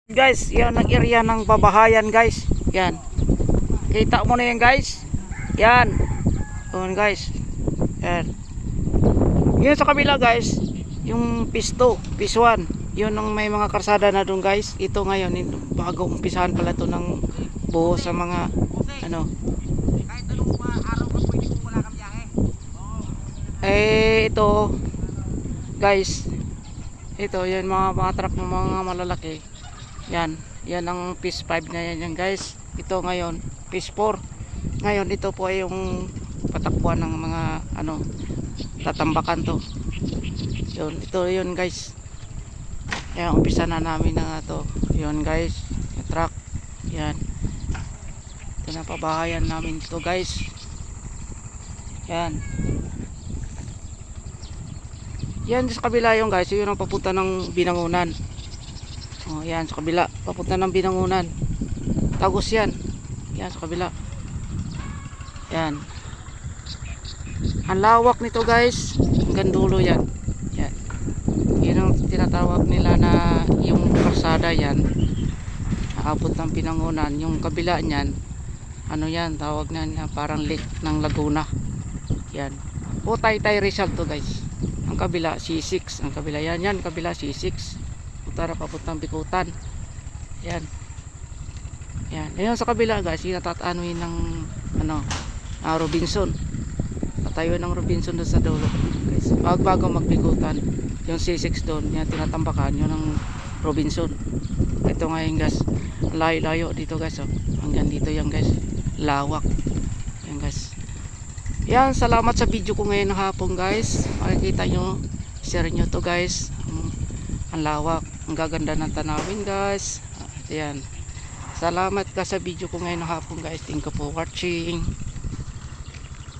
Guys, yan ang area ng babahayan guys. Yan. Kita mo na yan guys. Yan. Yun guys. Yan. Yun sa kabila guys. Yung pisto, phase 1. Yun ang may mga karsada na doon guys. Ito ngayon, bago umpisahan pala to ng buo sa mga ano. Kahit anong araw ka pwede kung wala kang biyahe. Ito guys. Ito, yan mga truck ng mga malalaki. Yan ang phase 5 na yan guys. Ito ngayon phase 4. Ngayon ito po ay yung patakbuhan ng mga ano, tatambakan to. Ito yun guys. Kaya umpisa na namin na to. Yun guys, yung truck. Yan. Ito na pabahayan namin dito guys. Yan. Yan sa kabila yung guys, yun ang papunta ng Binangonan. Oh, yan sa kabila, papunta ng Binangonan. Tagos yan. Yan sa kabila. Yan. Ang lawak nito guys, hanggang dulo yan. Yan. Yan ang tinatawag nila na yung karsada yan. Aabot ng Binangonan. Yung kabila niyan, ano yan, tawag na parang lake ng Laguna. Yan. O Taytay Rizal to guys. Ang kabila C6, ang kabila yan kabila C6. Tara papuntang Bikutan. Yan. Yan. Ayun sa kabila guys, inatatanoin ng ano, Robinson. Tatayo ng Robinson doon sa dulo. Guys, bago magbikutan. Yung C6 doon, yan tinatambakan, yun ang Robinson. Ito ngayon guys, layo-layo dito guys, oh. Hanggang dito yan guys. Lawak. Yan guys. Yan, salamat sa video ko ngayon ng hapon guys. Makikita nyo, share nyo to guys. Ang lawak, ang gaganda ng tanawin guys. Ayan. Salamat ka sa video ko ngayon ng hapon guys. Thank you for watching.